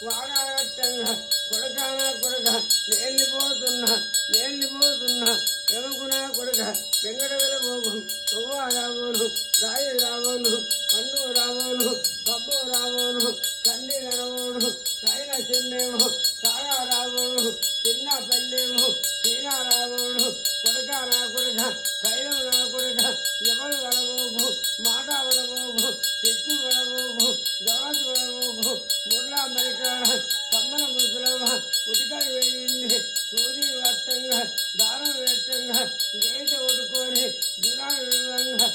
వాడగట్టంగా కొడకానా కొడక నేళ్ళిపోతున్నా ఎముకునా కొడక వెంకట వెలబోగు తొవ్వ రాబోను రాయి రాబోను పండు రాబోను పప్పు రాబోను కండి కనబోను సైన చెన్నేమో సాగా రాబోను చిన్న పల్లెమో చీనా రాబోను కొడక నా కొడక కైలం నా కొడక ఎవరు వడబోగు మాట వడబోగు తెచ్చు వడబోగు దొరసు వడబోగు ముళ్ళ అమెరికాడ కమ్మన ముసలమ్మ ఉటికాయ వేయింది సూది వట్టంగా దారం వేట్టంగా గేట ఒడుకొని దురాడు విధంగా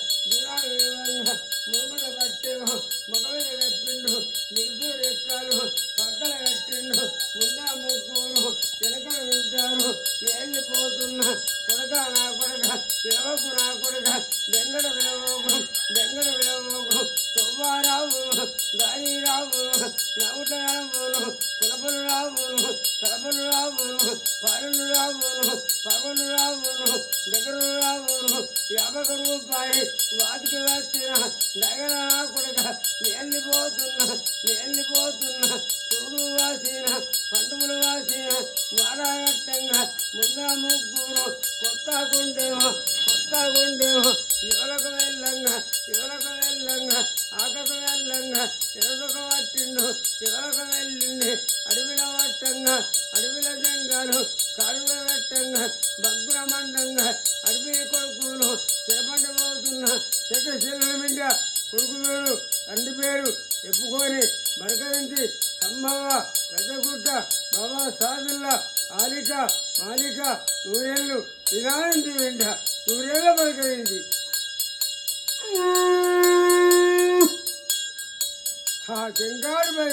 మూగుల కట్టేమో మగవిల కట్టిండు మిరుసు రెక్కలు పక్కల కట్టిండు ముందా ముగ్గురు వెనకలు వింటారు వెళ్ళిపోతున్నా కొడక నా కొడక ఎవకు నా కొడక బెంగడ విలవోగు తొవ్వారావు దాయి రావు నవ్వుట రావును కులపలు రావును తలపలు రావును పాలలు రావును పగలు రావును దగ్గరలు రావును 50 రూపాయి వాటికి వచ్చిన నగర నా కొడక వెళ్ళిపోతున్నా చూడు వాసిన పండుగలు వాసిన వారాగట్టంగా ముందా ముగ్గురు కొత్త గుండేమో ఎవలకు వెళ్ళంగా ఆకకు వెళ్ళంగా ఎవరికి పట్టిండు ఎవరికి వెళ్ళింది అడవిల పట్టంగా అడవిల జంగాలు కారుల పెట్టంగా బగ్గుల మండంగా అడవి కొడుకులు చేపండి పోతున్నా చక్రశీల మిండ కొడుకు పేరు తండ్రి పేరు చెప్పుకొని మరకరించి సంభవ పెద్దగుట్ట బాబా సాదుల్లా ఆలిక మాలిక నూరేళ్ళు వినాయింది వెంట నూరేళ్ళ పలకరించి ఆ చెంగాడు పై